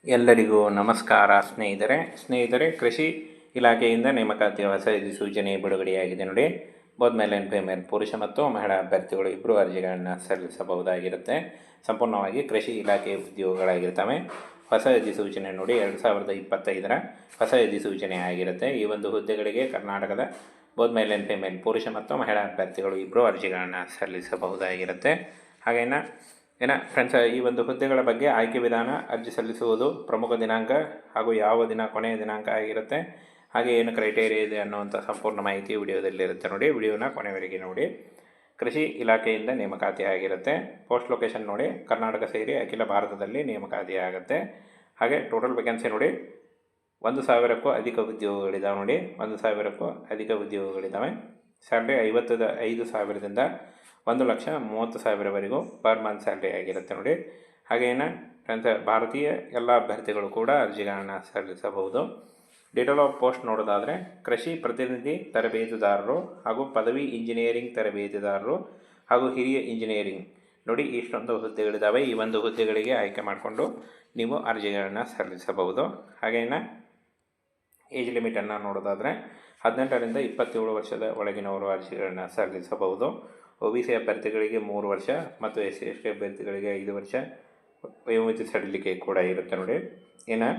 ಎಲ್ಲರಿಗೂ ನಮಸ್ಕಾರ ಸ್ನೇಹಿತರೆ ಕೃಷಿ ಇಲಾಖೆಯಿಂದ ನೇಮಕಾತಿಯ ಹೊಸ ಸೂಚನೆ ಬಿಡುಗಡೆಯಾಗಿದೆ ನೋಡಿ. ಬೋತ್ ಮೇಲ್ ಆ್ಯಂಡ್ ಫಿಮೇಲ್ ಪುರುಷ ಮತ್ತು ಮಹಿಳಾ ಅಭ್ಯರ್ಥಿಗಳು ಇಬ್ಬರು ಅರ್ಜಿಗಳನ್ನು ಸಲ್ಲಿಸಬಹುದಾಗಿರುತ್ತೆ. ಸಂಪೂರ್ಣವಾಗಿ ಕೃಷಿ ಇಲಾಖೆ ಉದ್ಯೋಗಗಳಾಗಿರ್ತವೆ. ಹೊಸ ಸೂಚನೆ ನೋಡಿ 2025ರ ಹೊಸ ಸೂಚನೆ ಆಗಿರುತ್ತೆ. ಈ ಒಂದು ಹುದ್ದೆಗಳಿಗೆ ಕರ್ನಾಟಕದ ಬೋತ್ ಮೇಲ್ ಆ್ಯಂಡ್ ಫಿಮೇಲ್ ಪುರುಷ ಮತ್ತು ಮಹಿಳಾ ಅಭ್ಯರ್ಥಿಗಳು ಇಬ್ಬರು ಅರ್ಜಿಗಳನ್ನು ಸಲ್ಲಿಸಬಹುದಾಗಿರುತ್ತೆ. ಹಾಗೇನ ಫ್ರೆಂಡ್ಸ್, ಈ ಒಂದು ಹುದ್ದೆಗಳ ಬಗ್ಗೆ ಆಯ್ಕೆ ವಿಧಾನ, ಅರ್ಜಿ ಸಲ್ಲಿಸುವುದು, ಪ್ರಮುಖ ದಿನಾಂಕ ಹಾಗೂ ಯಾವ ದಿನ ಕೊನೆಯ ದಿನಾಂಕ ಆಗಿರುತ್ತೆ, ಹಾಗೆ ಏನು ಕ್ರೈಟೇರಿಯಾ ಇದೆ ಅನ್ನುವಂಥ ಸಂಪೂರ್ಣ ಮಾಹಿತಿ ವಿಡಿಯೋದಲ್ಲಿರುತ್ತೆ ನೋಡಿ. ವಿಡಿಯೋನ ಕೊನೆವರೆಗೆ ನೋಡಿ. ಕೃಷಿ ಇಲಾಖೆಯಿಂದ ನೇಮಕಾತಿ ಆಗಿರುತ್ತೆ. ಪೋಸ್ಟ್ ಲೊಕೇಶನ್ ನೋಡಿ ಕರ್ನಾಟಕ ಸೇರಿ ಅಖಿಲ ಭಾರತದಲ್ಲಿ ನೇಮಕಾತಿ ಆಗುತ್ತೆ. ಹಾಗೆ ಟೋಟಲ್ ವೇಕೆನ್ಸಿ ನೋಡಿ 1,000ಕ್ಕೂ ಅಧಿಕ ಉದ್ಯೋಗಗಳಿದ್ದಾವೆ ನೋಡಿ. 1,000ಕ್ಕೂ ಅಧಿಕ ಉದ್ಯೋಗಗಳಿದ್ದಾವೆ. ಸ್ಯಾಲ್ರಿ 55,000ದಿಂದ 1,30,000ವರೆಗೂ ಪರ್ ಮಂತ್ ಸ್ಯಾಲ್ರಿ ಆಗಿರುತ್ತೆ ನೋಡಿ. ಹಾಗೇನು ಫ್ರೆಂಡ್ಸ್, ಭಾರತೀಯ ಎಲ್ಲ ಅಭ್ಯರ್ಥಿಗಳು ಕೂಡ ಅರ್ಜಿಗಳನ್ನು ಸಲ್ಲಿಸಬಹುದು. ಡೀಟೇಲ್ ಆಫ್ ಪೋಸ್ಟ್ ನೋಡೋದಾದರೆ ಕೃಷಿ ಪ್ರತಿನಿಧಿ ತರಬೇತುದಾರರು ಹಾಗೂ ಪದವಿ ಇಂಜಿನಿಯರಿಂಗ್ ತರಬೇತುದಾರರು ಹಾಗೂ ಹಿರಿಯ ಇಂಜಿನಿಯರಿಂಗ್ ನೋಡಿ, ಇಷ್ಟೊಂದು ಹುದ್ದೆಗಳಿದ್ದಾವೆ. ಈ ಒಂದು ಹುದ್ದೆಗಳಿಗೆ ಆಯ್ಕೆ ಮಾಡಿಕೊಂಡು ನೀವು ಅರ್ಜಿಗಳನ್ನು ಸಲ್ಲಿಸಬಹುದು. ಹಾಗೇನು ಏಜ್ ಲಿಮಿಟನ್ನು ನೋಡೋದಾದರೆ 18ರಿಂದ 27 ವರ್ಷದ ಒಳಗಿನವರು ಅರ್ಜಿಗಳನ್ನು ಸಲ್ಲಿಸಬಹುದು. OBC ಅಭ್ಯರ್ಥಿಗಳಿಗೆ 3 ವರ್ಷ ಮತ್ತು SC/ST ಅಭ್ಯರ್ಥಿಗಳಿಗೆ 5 ವರ್ಷ ವಯೋಮಿತಿ ಸಡಿಲಿಕೆ ಕೂಡ ಇರುತ್ತೆ ನೋಡಿ. ಇನ್ನು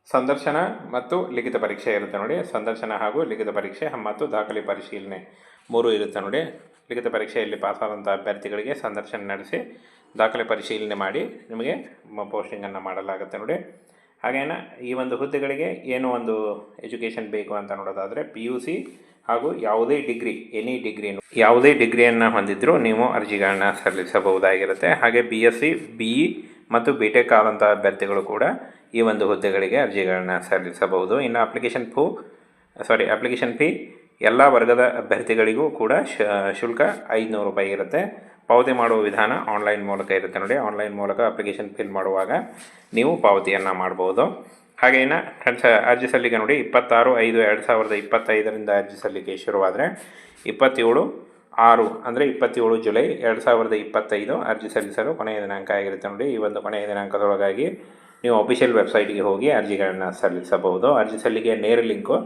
ಸಂದರ್ಶನ ಮತ್ತು ಲಿಖಿತ ಪರೀಕ್ಷೆ ಇರುತ್ತೆ ನೋಡಿ. ಸಂದರ್ಶನ ಹಾಗೂ ಲಿಖಿತ ಪರೀಕ್ಷೆ ಮತ್ತು ದಾಖಲೆ ಪರಿಶೀಲನೆ 3 ಇರುತ್ತೆ ನೋಡಿ. ಲಿಖಿತ ಪರೀಕ್ಷೆಯಲ್ಲಿ ಪಾಸಾದಂಥ ಅಭ್ಯರ್ಥಿಗಳಿಗೆ ಸಂದರ್ಶನ ನಡೆಸಿ ದಾಖಲೆ ಪರಿಶೀಲನೆ ಮಾಡಿ ನಿಮಗೆ ಪೋಸ್ಟಿಂಗನ್ನು ಮಾಡಲಾಗುತ್ತೆ ನೋಡಿ. ಹಾಗೇನು ಈ ಒಂದು ಹುದ್ದೆಗಳಿಗೆ ಏನು ಒಂದು ಎಜುಕೇಷನ್ ಬೇಕು ಅಂತ ನೋಡೋದಾದರೆ PUC ಹಾಗೂ ಯಾವುದೇ ಡಿಗ್ರಿಯನ್ನು ಹೊಂದಿದ್ದರೂ ನೀವು ಅರ್ಜಿಗಳನ್ನ ಸಲ್ಲಿಸಬಹುದಾಗಿರುತ್ತೆ. ಹಾಗೆ BSc BE ಮತ್ತು BTech ಆದಂಥ ಅಭ್ಯರ್ಥಿಗಳು ಕೂಡ ಈ ಒಂದು ಹುದ್ದೆಗಳಿಗೆ ಅರ್ಜಿಗಳನ್ನ ಸಲ್ಲಿಸಬಹುದು. ಇನ್ನು ಅಪ್ಲಿಕೇಶನ್ ಫೀ ಎಲ್ಲ ವರ್ಗದ ಅಭ್ಯರ್ಥಿಗಳಿಗೂ ಕೂಡ ಶುಲ್ಕ 500 ರೂಪಾಯಿ ಇರುತ್ತೆ. ಪಾವತಿ ಮಾಡುವ ವಿಧಾನ ಆನ್ಲೈನ್ ಮೂಲಕ ಇರುತ್ತೆ ನೋಡಿ. ಆನ್ಲೈನ್ ಮೂಲಕ ಅಪ್ಲಿಕೇಶನ್ ಫಿಲ್ ಮಾಡುವಾಗ ನೀವು ಪಾವತಿಯನ್ನು ಮಾಡ್ಬೋದು. ಹಾಗೇನು ಫ್ರೆಂಡ್ಸ್, ಅರ್ಜಿ ಸಲ್ಲಿಕೆ ನೋಡಿ 26/5/2025ರಿಂದ ಅರ್ಜಿ ಸಲ್ಲಿಕೆ ಶುರುವಾದರೆ 27/6 ಅಂದರೆ 27 ಜುಲೈ 2025 ಅರ್ಜಿ ಸಲ್ಲಿಸಲು ಕೊನೆಯ ದಿನಾಂಕ ಆಗಿರುತ್ತೆ ನೋಡಿ. ಈ ಒಂದು ಕೊನೆಯ ದಿನಾಂಕದೊಳಗಾಗಿ ನೀವು ಅಫಿಷಿಯಲ್ ವೆಬ್ಸೈಟ್ಗೆ ಹೋಗಿ ಅರ್ಜಿಗಳನ್ನು ಸಲ್ಲಿಸಬಹುದು. ಅರ್ಜಿ ಸಲ್ಲಿಕೆಯ ನೇರ ಲಿಂಕು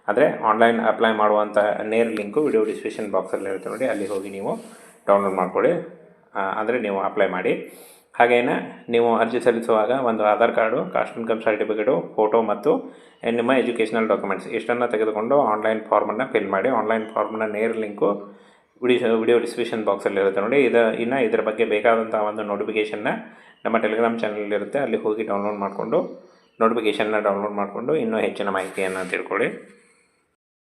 ಅಂದರೆ ಆನ್ಲೈನ್ ಅಪ್ಲೈ ಮಾಡುವಂಥ ನೇರ ಲಿಂಕು ವಿಡಿಯೋ ಡಿಸ್ಕ್ರಿಪ್ಷನ್ ಬಾಕ್ಸಲ್ಲಿ ಇರುತ್ತೆ ನೋಡಿ. ಅಲ್ಲಿ ಹೋಗಿ ನೀವು ಡೌನ್ಲೋಡ್ ಮಾಡ್ಕೊಳ್ಳಿ, ಅಂದರೆ ನೀವು ಅಪ್ಲೈ ಮಾಡಿ. ಹಾಗೇನು ನೀವು ಅರ್ಜಿ ಸಲ್ಲಿಸುವಾಗ ಒಂದು Aadhaar card, caste income certificate, photo ಮತ್ತು ನಿಮ್ಮ ಎಜುಕೇಷನಲ್ ಡಾಕ್ಯುಮೆಂಟ್ಸ್ ಇಷ್ಟನ್ನು ತೆಗೆದುಕೊಂಡು ಆನ್ಲೈನ್ ಫಾರ್ಮನ್ನು ಫಿಲ್ ಮಾಡಿ. ಆನ್ಲೈನ್ ಫಾರ್ಮ್ನ ನೇರ ಲಿಂಕು ವಿಡಿಯೋ ಡಿಸ್ಕ್ರಿಪ್ಷನ್ ಬಾಕ್ಸಲ್ಲಿ ಇರುತ್ತೆ ನೋಡಿ. ಇದರ ಬಗ್ಗೆ ಬೇಕಾದಂಥ ಒಂದು ನೋಟಿಫಿಕೇಷನ್ನ ನಮ್ಮ ಟೆಲಿಗ್ರಾಮ್ ಚಾನಲ್ ಇರುತ್ತೆ, ಅಲ್ಲಿ ಹೋಗಿ ಡೌನ್ಲೋಡ್ ಮಾಡಿಕೊಂಡು ಇನ್ನೂ ಹೆಚ್ಚಿನ ಮಾಹಿತಿಯನ್ನು ತಿಳ್ಕೊಳ್ಳಿ.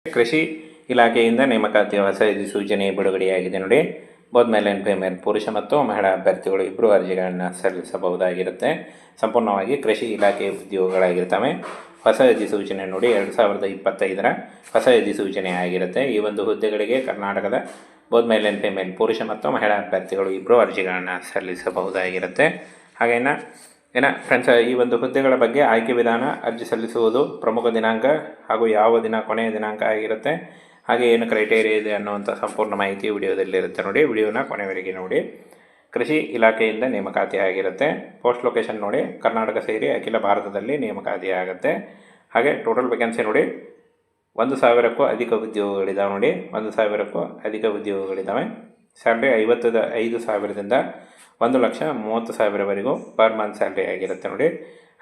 ಕೃಷಿ ಇಲಾಖೆಯಿಂದ ನೇಮಕಾತಿಯ ಹೊಸ ಸೂಚನೆ ಬಿಡುಗಡೆಯಾಗಿದೆ ನೋಡಿ. ಬೋತ್ ಮೇಲ್ ಆ್ಯಂಡ್ ಫಿಮೇಲ್ ಪುರುಷ ಮತ್ತು ಮಹಿಳಾ ಅಭ್ಯರ್ಥಿಗಳು ಇಬ್ಬರು ಅರ್ಜಿಗಳನ್ನು ಸಲ್ಲಿಸಬಹುದಾಗಿರುತ್ತೆ. ಸಂಪೂರ್ಣವಾಗಿ ಕೃಷಿ ಇಲಾಖೆ ಉದ್ಯೋಗಗಳಾಗಿರ್ತವೆ. ಹೊಸ ಸೂಚನೆ ನೋಡಿ 2025ರ ಹೊಸ ಸೂಚನೆ ಆಗಿರುತ್ತೆ. ಈ ಒಂದು ಹುದ್ದೆಗಳಿಗೆ ಕರ್ನಾಟಕದ ಬೋತ್ ಮೇಲ್ ಆ್ಯಂಡ್ ಫಿಮೇಲ್ ಪುರುಷ ಮತ್ತು ಮಹಿಳಾ ಅಭ್ಯರ್ಥಿಗಳು ಇಬ್ಬರು ಅರ್ಜಿಗಳನ್ನು ಸಲ್ಲಿಸಬಹುದಾಗಿರುತ್ತೆ. ಹಾಗೇನು ಫ್ರೆಂಡ್ಸ್, ಈ ಒಂದು ಹುದ್ದೆಗಳ ಬಗ್ಗೆ ಆಯ್ಕೆ ವಿಧಾನ, ಅರ್ಜಿ ಸಲ್ಲಿಸುವುದು, ಪ್ರಮುಖ ದಿನಾಂಕ ಹಾಗೂ ಯಾವ ದಿನ ಕೊನೆಯ ದಿನಾಂಕ ಆಗಿರುತ್ತೆ, ಹಾಗೆ ಏನು ಕ್ರೈಟೇರಿಯಾ ಇದೆ ಅನ್ನುವಂಥ ಸಂಪೂರ್ಣ ಮಾಹಿತಿ ವಿಡಿಯೋದಲ್ಲಿರುತ್ತೆ ನೋಡಿ. ವಿಡಿಯೋನ ಕೊನೆವರೆಗೆ ನೋಡಿ. ಕೃಷಿ ಇಲಾಖೆಯಿಂದ ನೇಮಕಾತಿ ಆಗಿರುತ್ತೆ. ಪೋಸ್ಟ್ ಲೊಕೇಶನ್ ನೋಡಿ ಕರ್ನಾಟಕ ಸೇರಿ ಅಖಿಲ ಭಾರತದಲ್ಲಿ ನೇಮಕಾತಿ ಆಗುತ್ತೆ. ಹಾಗೆ ಟೋಟಲ್ ವೇಕೆನ್ಸಿ ನೋಡಿ 1,000ಕ್ಕೂ ಅಧಿಕ ಉದ್ಯೋಗಗಳಿದ್ದಾವೆ ನೋಡಿ. 1,000ಕ್ಕೂ ಅಧಿಕ ಉದ್ಯೋಗಗಳಿದ್ದಾವೆ. ಸ್ಯಾಲ್ರಿ 55,000ದಿಂದ 1,30,000ವರೆಗೂ ಪರ್ ಮಂತ್ ಸ್ಯಾಲ್ರಿ ಆಗಿರುತ್ತೆ ನೋಡಿ.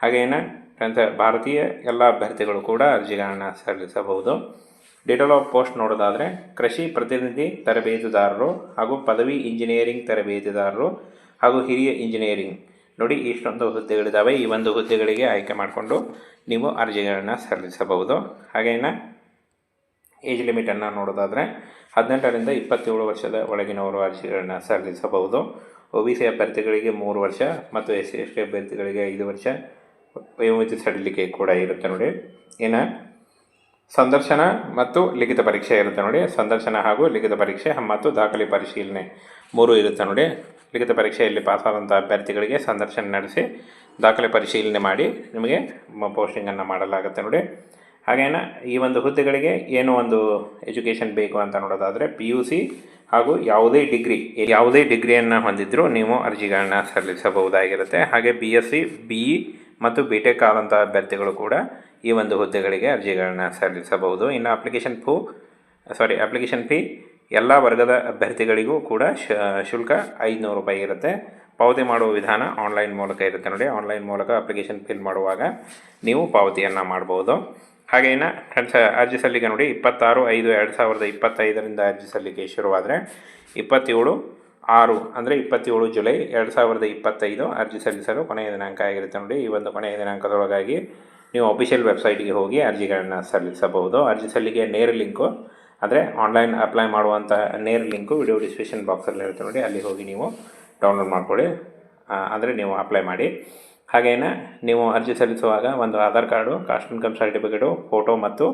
ಹಾಗೇನು ಫ್ರೆಂಡ್ಸ್, ಭಾರತೀಯ ಎಲ್ಲ ಅಭ್ಯರ್ಥಿಗಳು ಕೂಡ ಅರ್ಜಿಗಳನ್ನು ಸಲ್ಲಿಸಬಹುದು. ಡೀಟೇಲ್ ಆಫ್ ಪೋಸ್ಟ್ ನೋಡೋದಾದರೆ ಕೃಷಿ ಪ್ರತಿನಿಧಿ ತರಬೇತುದಾರರು ಹಾಗೂ ಪದವಿ ಇಂಜಿನಿಯರಿಂಗ್ ತರಬೇತುದಾರರು ಹಾಗೂ ಹಿರಿಯ ಇಂಜಿನಿಯರಿಂಗ್ ನೋಡಿ, ಇಷ್ಟೊಂದು ಹುದ್ದೆಗಳಿದ್ದಾವೆ. ಈ ಒಂದು ಹುದ್ದೆಗಳಿಗೆ ಆಯ್ಕೆ ಮಾಡಿಕೊಂಡು ನೀವು ಅರ್ಜಿಗಳನ್ನು ಸಲ್ಲಿಸಬಹುದು. ಹಾಗೇನು ಏಜ್ ಲಿಮಿಟನ್ನು ನೋಡೋದಾದರೆ 18ರಿಂದ 27 ವರ್ಷದ ಒಳಗಿನವರು ಅರ್ಜಿಗಳನ್ನು ಸಲ್ಲಿಸಬಹುದು. OBC ಅಭ್ಯರ್ಥಿಗಳಿಗೆ 3 ವರ್ಷ ಮತ್ತು SC/ST ಅಭ್ಯರ್ಥಿಗಳಿಗೆ 5 ವರ್ಷ ವಯೋಮಿತಿ ಸಡಿಲಿಕೆ ಕೂಡ ಇರುತ್ತೆ ನೋಡಿ. ಇನ್ನು ಸಂದರ್ಶನ ಮತ್ತು ಲಿಖಿತ ಪರೀಕ್ಷೆ ಇರುತ್ತೆ ನೋಡಿ. ಸಂದರ್ಶನ ಹಾಗೂ ಲಿಖಿತ ಪರೀಕ್ಷೆ ಮತ್ತು ದಾಖಲೆ ಪರಿಶೀಲನೆ 3 ಇರುತ್ತೆ ನೋಡಿ. ಲಿಖಿತ ಪರೀಕ್ಷೆಯಲ್ಲಿ ಪಾಸಾದಂಥ ಅಭ್ಯರ್ಥಿಗಳಿಗೆ ಸಂದರ್ಶನ ನಡೆಸಿ ದಾಖಲೆ ಪರಿಶೀಲನೆ ಮಾಡಿ ನಿಮಗೆ ಪೋಸ್ಟಿಂಗನ್ನು ಮಾಡಲಾಗುತ್ತೆ ನೋಡಿ. ಹಾಗೇನು ಈ ಒಂದು ಹುದ್ದೆಗಳಿಗೆ ಏನು ಒಂದು ಎಜುಕೇಷನ್ ಬೇಕು ಅಂತ ನೋಡೋದಾದರೆ PUC ಹಾಗೂ ಯಾವುದೇ ಡಿಗ್ರಿಯನ್ನು ಹೊಂದಿದ್ದರೂ ನೀವು ಅರ್ಜಿಗಳನ್ನ ಸಲ್ಲಿಸಬಹುದಾಗಿರುತ್ತೆ. ಹಾಗೆ BSc BE ಮತ್ತು BTech ಆದಂಥ ಅಭ್ಯರ್ಥಿಗಳು ಕೂಡ ಈ ಒಂದು ಹುದ್ದೆಗಳಿಗೆ ಅರ್ಜಿಗಳನ್ನು ಸಲ್ಲಿಸಬಹುದು. ಇನ್ನು ಅಪ್ಲಿಕೇಶನ್ ಫೀ ಎಲ್ಲ ವರ್ಗದ ಅಭ್ಯರ್ಥಿಗಳಿಗೂ ಕೂಡ ಶುಲ್ಕ 500 ರೂಪಾಯಿ ಇರುತ್ತೆ. ಪಾವತಿ ಮಾಡುವ ವಿಧಾನ ಆನ್ಲೈನ್ ಮೂಲಕ ಇರುತ್ತೆ ನೋಡಿ. ಆನ್ಲೈನ್ ಮೂಲಕ ಅಪ್ಲಿಕೇಶನ್ ಫಿಲ್ ಮಾಡುವಾಗ ನೀವು ಪಾವತಿಯನ್ನು ಮಾಡ್ಬೋದು. ಹಾಗೆಯೇ ಫ್ರೆಂಡ್ಸ್, ಅರ್ಜಿ ಸಲ್ಲಿಕೆ ನೋಡಿ 26/5/2025 ಅರ್ಜಿ ಸಲ್ಲಿಕೆ ಶುರುವಾದರೆ 27/6 ಅಂದರೆ 27 ಜುಲೈ 2025 ಅರ್ಜಿ ಸಲ್ಲಿಸಲು ಕೊನೆಯ ದಿನಾಂಕ ಆಗಿರುತ್ತೆ ನೋಡಿ. ಈ ಒಂದು ಕೊನೆಯ ದಿನಾಂಕದೊಳಗಾಗಿ ನೀವು ಅಫಿಷಿಯಲ್ ವೆಬ್ಸೈಟ್ಗೆ ಹೋಗಿ ಅರ್ಜಿಗಳನ್ನು ಸಲ್ಲಿಸಬಹುದು. ಅರ್ಜಿ ಸಲ್ಲಿಕೆಯ ನೇರ ಲಿಂಕು ಅಂದರೆ ಆನ್ಲೈನ್ ಅಪ್ಲೈ ಮಾಡುವಂಥ ನೇರ ಲಿಂಕು ವಿಡಿಯೋ ಡಿಸ್ಕ್ರಿಪ್ಷನ್ ಬಾಕ್ಸಲ್ಲಿ ಇರುತ್ತೆ ನೋಡಿ. ಅಲ್ಲಿ ಹೋಗಿ ನೀವು ಡೌನ್ಲೋಡ್ ಮಾಡ್ಕೊಳ್ಳಿ, ಅಂದರೆ ನೀವು ಅಪ್ಲೈ ಮಾಡಿ. ಹಾಗೆಯೇ ನೀವು ಅರ್ಜಿ ಸಲ್ಲಿಸುವಾಗ ಒಂದು Aadhaar card, caste income certificate, photo ಮತ್ತು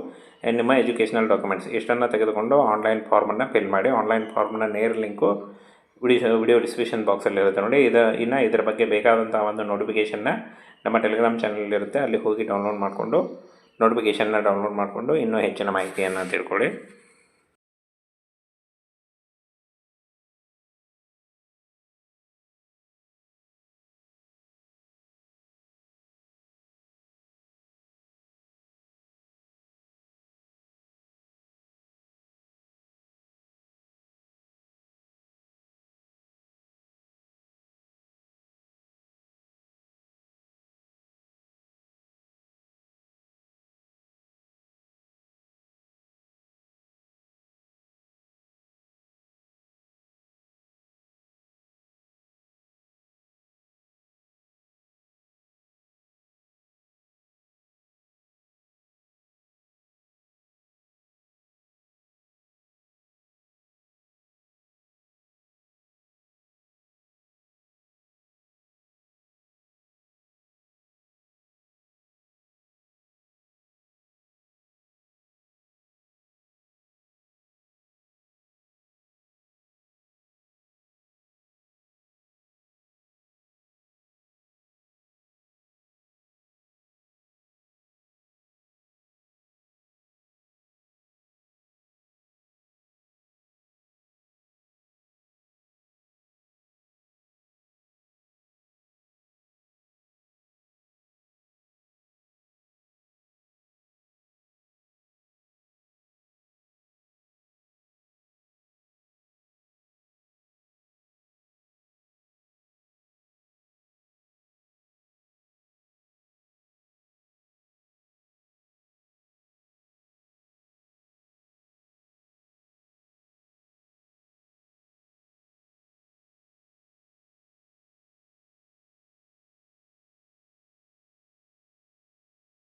ನಿಮ್ಮ ಎಜುಕೇಷನಲ್ ಡಾಕ್ಯುಮೆಂಟ್ಸ್ ಇಷ್ಟನ್ನು ತೆಗೆದುಕೊಂಡು ಆನ್ಲೈನ್ ಫಾರ್ಮನ್ನು ಫಿಲ್ ಮಾಡಿ. ಆನ್ಲೈನ್ ಫಾರ್ಮ್ನ ನೇರ ಲಿಂಕು ವಿಡಿಯೋ ಡಿಸ್ಕ್ರಿಪ್ಷನ್ ಬಾಕ್ಸಲ್ಲಿ ಇರುತ್ತೆ ನೋಡಿ. ಇನ್ನು ಇದರ ಬಗ್ಗೆ ಬೇಕಾದಂಥ ಒಂದು ನೋಟಿಫಿಕೇಷನ್ನ ನಮ್ಮ ಟೆಲಿಗ್ರಾಮ್ ಚಾನಲ್ ಇರುತ್ತೆ, ಅಲ್ಲಿ ಹೋಗಿ ಡೌನ್ಲೋಡ್ ಮಾಡಿಕೊಂಡು ಇನ್ನೂ ಹೆಚ್ಚಿನ ಮಾಹಿತಿಯನ್ನು ತಿಳ್ಕೊಳ್ಳಿ.